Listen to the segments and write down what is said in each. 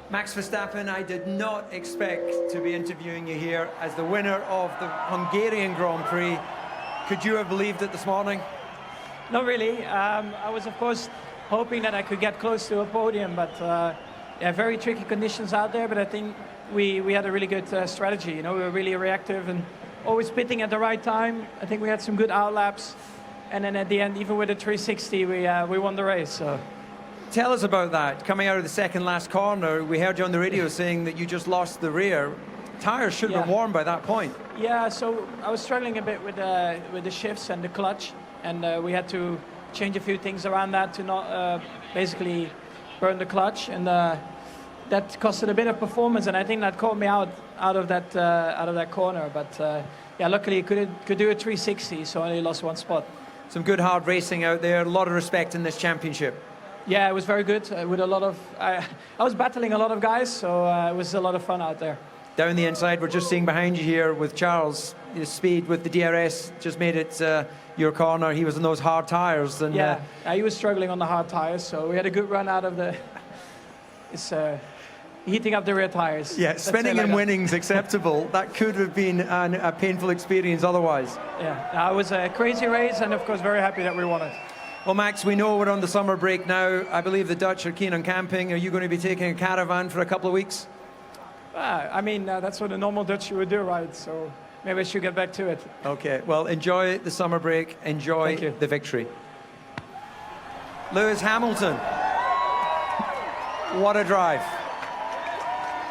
Max Verstappen, I did not expect to be interviewing you here as the winner of the Hungarian Grand Prix. Could you have believed it this morning? Not really. I was, of course, hoping that I could get close to a podium, but yeah, very tricky conditions out there. But I think we had a really good strategy. You know, we were really reactive and always pitting at the right time. I think we had some good outlaps, and then at the end, even with the 360, we won the race. So. Tell us about that. Coming out of the second last corner, we heard you on the radio saying that you just lost the rear. Tires should have been warm by that point. Yeah, so I was struggling a bit with the shifts and the clutch, and we had to change a few things around that to not basically burn the clutch, and that costed a bit of performance, and I think that caught me out of that corner. But yeah, luckily could do a 360, so I only lost one spot. Some good hard racing out there. A lot of respect in this championship. Yeah, it was very good. With a lot of, I was battling a lot of guys, so it was a lot of fun out there. Down the inside, we're just seeing behind you here with Charles. His speed with the DRS just made it your corner. He was on those hard tires. And, yeah, he was struggling on the hard tires, so we had a good run out of the. It's heating up the rear tires. Yeah, spinning and winning's acceptable. That could have been a painful experience otherwise. Yeah, it was a crazy race, and of course, very happy that we won it. Well, Max, we know we're on the summer break now. I believe the Dutch are keen on camping. Are you going to be taking a caravan for a couple of weeks? I mean, that's what a normal Dutch would do, right? So maybe I should get back to it. Okay, well, enjoy the summer break. Enjoy the victory. Lewis Hamilton. What a drive.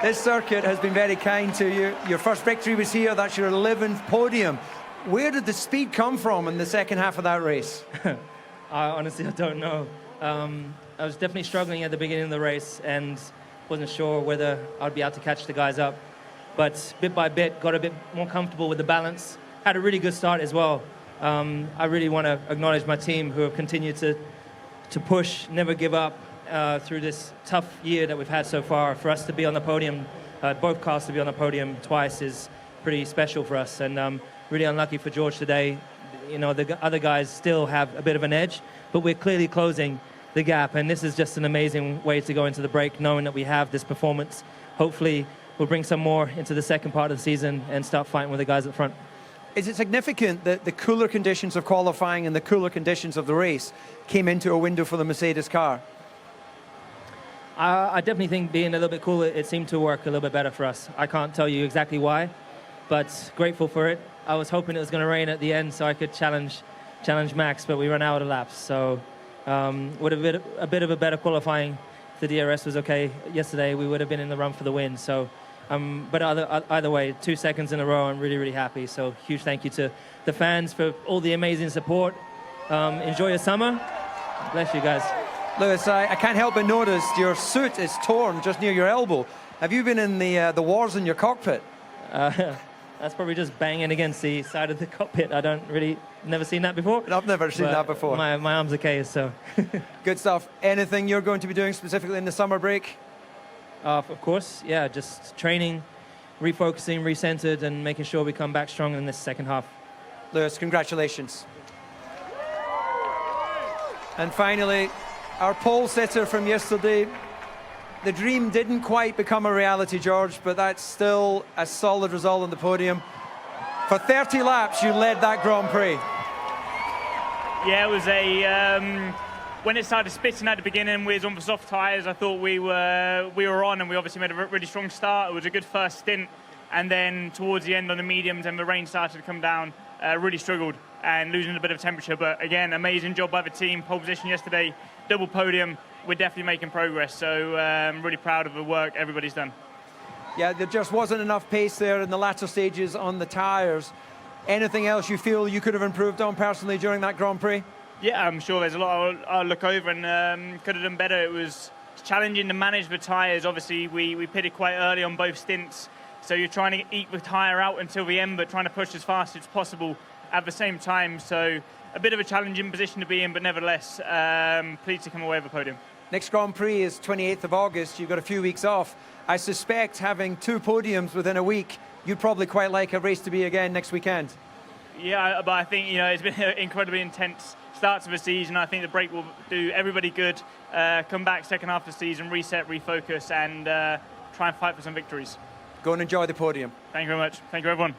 This circuit has been very kind to you. Your first victory was here. That's your 11th podium. Where did the speed come from in the second half of that race? Honestly, I don't know. I was definitely struggling at the beginning of the race and wasn't sure whether I'd be able to catch the guys up. But bit by bit, got a bit more comfortable with the balance. Had a really good start as well. I really want to acknowledge my team who have continued to push, never give up through this tough year that we've had so far. For us to be on the podium, both cars to be on the podium twice is pretty special for us. And really unlucky for George today. You know, the other guys still have a bit of an edge, but we're clearly closing the gap. And this is just an amazing way to go into the break, knowing that we have this performance. Hopefully, we'll bring some more into the second part of the season and start fighting with the guys at front. Is it significant that the cooler conditions of qualifying and the cooler conditions of the race came into a window for the Mercedes car? I definitely think being a little bit cooler, it seemed to work a little bit better for us. I can't tell you exactly why, but grateful for it. I was hoping it was going to rain at the end so I could challenge Max, but we ran out of laps. So would have been a bit of a better qualifying. If the DRS was okay yesterday, we would have been in the run for the win. So, but either way, 2 seconds in a row, I'm really, really happy. So huge thank you to the fans for all the amazing support. Enjoy your summer. Bless you guys. Lewis, I can't help but notice your suit is torn just near your elbow. Have you been in the wars in your cockpit? That's probably just banging against the side of the cockpit. I don't really, never seen that before. I've never seen that before. My arm's okay, so. Good stuff. Anything you're going to be doing specifically in the summer break? Of course, yeah, just training, refocusing, recentered, and making sure we come back strong in this second half. Lewis, congratulations. And finally, our pole sitter from yesterday. The dream didn't quite become a reality, George, but that's still a solid result on the podium. For 30 laps, you led that Grand Prix. Yeah, it was a... when it started spitting at the beginning, we was on the soft tyres. I thought we were on, and we obviously made a really strong start. It was a good first stint, and then towards the end on the mediums, and the rain started to come down, really struggled and losing a bit of temperature. But again, amazing job by the team. Pole position yesterday, double podium. We're definitely making progress, so I'm really proud of the work everybody's done. Yeah, there just wasn't enough pace there in the latter stages on the tyres. Anything else you feel you could have improved on personally during that Grand Prix? Yeah, I'm sure there's a lot I'll look over and could have done better. It was challenging to manage the tyres. Obviously, we pitted quite early on both stints, so you're trying to eke the tyre out until the end, but trying to push as fast as possible at the same time. So a bit of a challenging position to be in, but nevertheless, pleased to come away with a podium. Next Grand Prix is 28th of August. You've got a few weeks off. I suspect having 2 podiums within a week, you'd probably quite like a race to be again next weekend. Yeah, but I think, you know, it's been incredibly intense start to the season. I think the break will do everybody good. Come back second half of the season, reset, refocus, and try and fight for some victories. Go and enjoy the podium. Thank you very much. Thank you, everyone.